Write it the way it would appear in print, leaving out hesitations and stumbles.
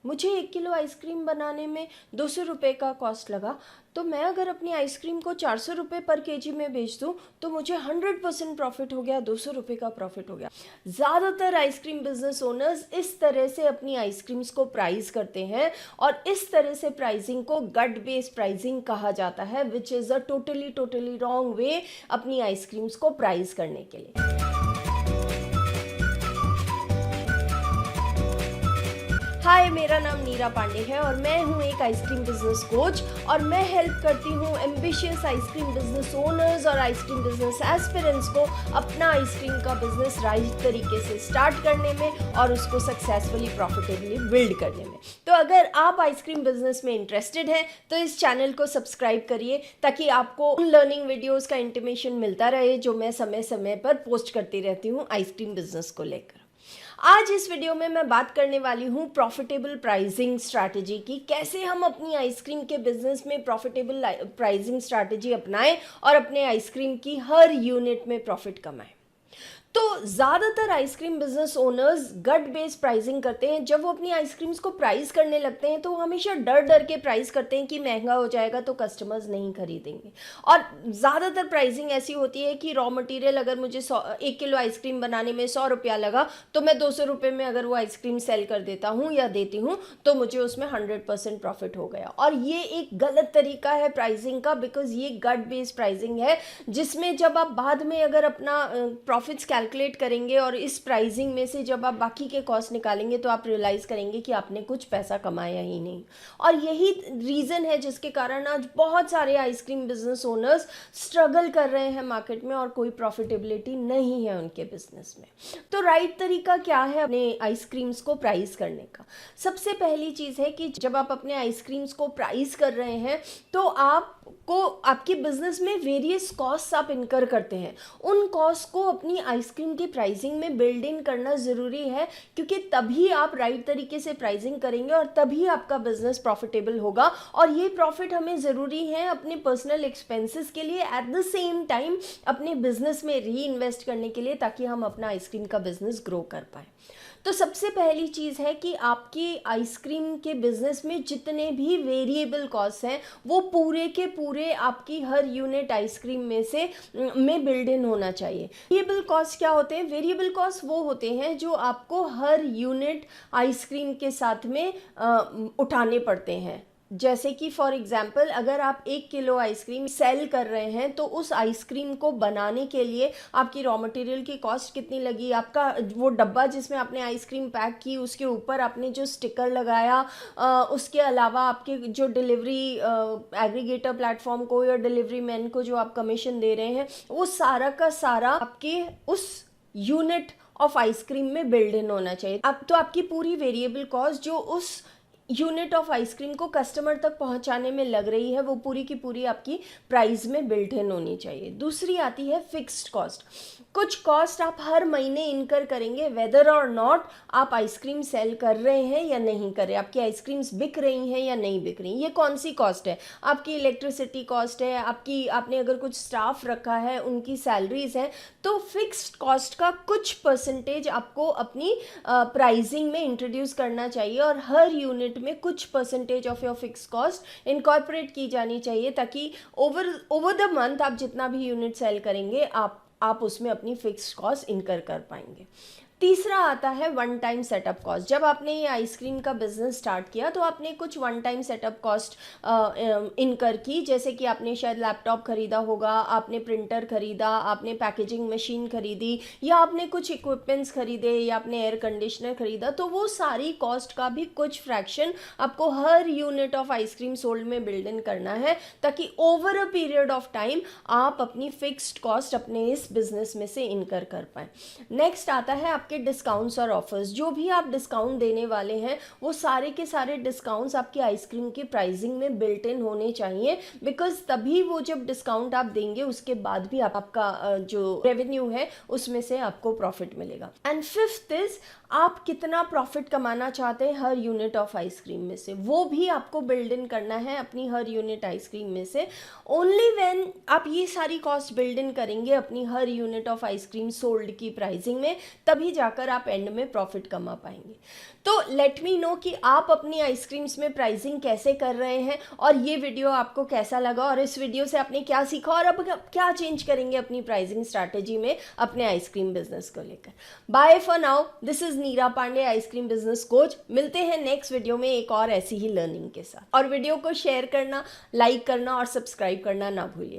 मुझे 1 kilo ice cream बनाने में 200 रुपये का कॉस्ट लगा, तो मैं अगर अपनी आइसक्रीम को 400 रुपये पर केजी में बेच दूँ तो मुझे 100% प्रॉफिट हो गया, 200 रुपये का प्रॉफिट हो गया। ज़्यादातर आइसक्रीम बिजनेस ओनर्स इस तरह से अपनी आइसक्रीम्स को प्राइस करते हैं और इस तरह से प्राइसिंग को गट बेस्ड प्राइसिंग कहा जाता है, which is a totally wrong way अपनी आइसक्रीम्स को प्राइस करने के लिए। हाय, मेरा नाम नीरा पांडे है और मैं हूँ एक आइसक्रीम बिजनेस कोच और मैं हेल्प करती हूँ एम्बिशियस आइसक्रीम बिजनेस ओनर्स और आइसक्रीम बिजनेस एस्पिरेंट्स को अपना आइसक्रीम का बिजनेस राइट तरीके से स्टार्ट करने में और उसको सक्सेसफुली प्रॉफिटेबली बिल्ड करने में। तो अगर आप आइसक्रीम बिजनेस में इंटरेस्टेड हैं तो इस चैनल को सब्सक्राइब करिए ताकि आपको उन लर्निंग वीडियोज़ का इंटीमेशन मिलता रहे जो मैं समय समय पर पोस्ट करती रहती हूँ आइसक्रीम बिजनेस को लेकर। आज इस वीडियो में मैं बात करने वाली हूँ प्रॉफिटेबल प्राइसिंग स्ट्रैटेजी की, कैसे हम अपनी आइसक्रीम के बिजनेस में प्रॉफिटेबल प्राइसिंग स्ट्रैटेजी अपनाएं और अपने आइसक्रीम की हर यूनिट में प्रॉफिट कमाएं। तो ज़्यादातर आइसक्रीम बिजनेस ओनर्स गट बेस्ड प्राइसिंग करते हैं। जब वो अपनी आइसक्रीम्स को प्राइस करने लगते हैं तो वो हमेशा डर के प्राइस करते हैं कि महंगा हो जाएगा तो कस्टमर्स नहीं खरीदेंगे। और ज़्यादातर प्राइसिंग ऐसी होती है कि रॉ मटेरियल अगर मुझे 1 किलो आइसक्रीम बनाने में 100 रुपया लगा तो मैं 200 रुपये में अगर वो आइसक्रीम सेल कर देता हूँ या देती हूँ तो मुझे उसमें 100% प्रॉफिट हो गया। और ये एक गलत तरीका है प्राइसिंग का, बिकॉज ये गट बेस्ड प्राइसिंग है जिसमें जब आप बाद में अगर अपना प्रॉफिट्स कैलकुलेट करेंगे और इस प्राइसिंग में से जब आप बाकी के कॉस्ट निकालेंगे तो आप रियलाइज़ करेंगे कि आपने कुछ पैसा कमाया ही नहीं। और यही रीज़न है जिसके कारण आज बहुत सारे आइसक्रीम बिजनेस ओनर्स स्ट्रगल कर रहे हैं मार्केट में और कोई प्रॉफिटेबिलिटी नहीं है उनके बिजनेस में। तो राइट तरीका क्या है अपने आइसक्रीम्स को प्राइस करने का? सबसे पहली चीज़ है कि जब आप अपने आइसक्रीम्स को प्राइस कर रहे हैं तो आपको आपके बिजनेस में वेरियस कॉस्ट आप इनकर करते हैं, उन कॉस्ट को अपनी आइसक्रीम की प्राइसिंग में बिल्ड इन करना ज़रूरी है, क्योंकि तभी आप राइट तरीके से प्राइसिंग करेंगे और तभी आपका बिजनेस प्रॉफिटेबल होगा। और ये प्रॉफिट हमें ज़रूरी है अपने पर्सनल एक्सपेंसेस के लिए, एट द सेम टाइम अपने बिजनेस में री इन्वेस्ट करने के लिए, ताकि हम अपना आइसक्रीम का बिजनेस ग्रो कर पाएँ। तो सबसे पहली चीज़ है कि आपकी आइसक्रीम के बिजनेस में जितने भी वेरिएबल कॉस्ट हैं वो पूरे के पूरे आपकी हर यूनिट आइसक्रीम में बिल्ड इन होना चाहिए। वेरिएबल कॉस्ट क्या होते हैं? वेरिएबल कॉस्ट वो होते हैं जो आपको हर यूनिट आइसक्रीम के साथ में उठाने पड़ते हैं। जैसे कि फॉर एग्जांपल अगर आप 1 किलो आइसक्रीम सेल कर रहे हैं तो उस आइसक्रीम को बनाने के लिए आपकी रॉ मटेरियल की कॉस्ट कितनी लगी, आपका वो डब्बा जिसमें आपने आइसक्रीम पैक की उसके ऊपर आपने जो स्टिकर लगाया, उसके अलावा आपके जो डिलीवरी एग्रीगेटर प्लेटफॉर्म को या डिलीवरी मैन को जो आप कमीशन दे रहे हैं, वो सारा का सारा आपके उस यूनिट ऑफ आइसक्रीम में बिल्ड इन होना चाहिए। अब तो आपकी पूरी वेरिएबल कॉस्ट जो उस यूनिट ऑफ आइसक्रीम को कस्टमर तक पहुंचाने में लग रही है वो पूरी की पूरी आपकी प्राइस में बिल्ट इन होनी चाहिए। दूसरी आती है फिक्स्ड कॉस्ट। कुछ कॉस्ट आप हर महीने इनकर करेंगे, वेदर और नॉट आप आइसक्रीम सेल कर रहे हैं या नहीं कर रहे, आपकी आइसक्रीम्स बिक रही हैं या नहीं बिक रही। ये कौन सी कॉस्ट है? आपकी इलेक्ट्रिसिटी कॉस्ट है, आपने अगर कुछ स्टाफ रखा है उनकी सैलरीज हैं। तो फिक्स्ड कॉस्ट का कुछ परसेंटेज आपको अपनी प्राइसिंग में इंट्रोड्यूस करना चाहिए और हर यूनिट में कुछ percentage of your fix cost incorporate की जानी चाहिए, ताकि ओवर द मंथ आप जितना भी यूनिट सेल करेंगे आप उसमें अपनी फिक्स्ड कॉस्ट इनकर कर पाएंगे। तीसरा आता है वन टाइम सेटअप कॉस्ट। जब आपने ये आइसक्रीम का बिजनेस स्टार्ट किया तो आपने कुछ one time setup cost incur की, जैसे कि आपने शायद लैपटॉप खरीदा होगा, आपने प्रिंटर खरीदा, आपने पैकेजिंग मशीन खरीदी, या आपने कुछ इक्विपमेंट्स खरीदे, या आपने एयर कंडीशनर खरीदा। तो वो सारी कॉस्ट का भी कुछ फ्रैक्शन आपको हर यूनिट ऑफ आइसक्रीम सोल्ड में बिल्ड इन करना है, ताकि over a period of time आप अपनी फिक्स्ड कॉस्ट अपने इस बिजनेस में से इनकर कर पाएँ। नेक्स्ट आता है आपके डिस्काउंट्स और ऑफर्स। जो भी आप डिस्काउंट देने वाले हैं वो सारे के सारे डिस्काउंट्स आपकी आइसक्रीम की प्राइसिंग में बिल्ट इन होने चाहिए, बिकॉज तभी वो जब डिस्काउंट आप देंगे उसके बाद भी आपका जो रेवेन्यू है उसमें से आपको प्रॉफिट मिलेगा। एंड फिफ्थ इज आप कितना प्रॉफिट कमाना चाहते हैं हर यूनिट ऑफ आइसक्रीम में से, वो भी आपको बिल्ड इन करना है अपनी हर यूनिट आइसक्रीम में से। ओनली व्हेन आप ये सारी कॉस्ट बिल्ड इन करेंगे अपनी हर यूनिट ऑफ आइसक्रीम सोल्ड की प्राइसिंग में, तभी जाकर आप एंड में प्रॉफिट कमा पाएंगे। तो लेट मी नो कि आप अपनी आइसक्रीम्स में प्राइसिंग कैसे कर रहे हैं और ये वीडियो आपको कैसा लगा और इस वीडियो से आपने क्या सीखा और अब क्या चेंज करेंगे अपनी प्राइसिंग स्ट्रैटेजी में अपने आइसक्रीम बिजनेस को लेकर। Bye for now, this is Neera Pandey, ice cream business coach. मिलते हैं नेक्स्ट वीडियो में एक और ऐसी ही लर्निंग के साथ। और वीडियो को शेयर करना, लाइक करना और सब्सक्राइब करना ना भूलिए।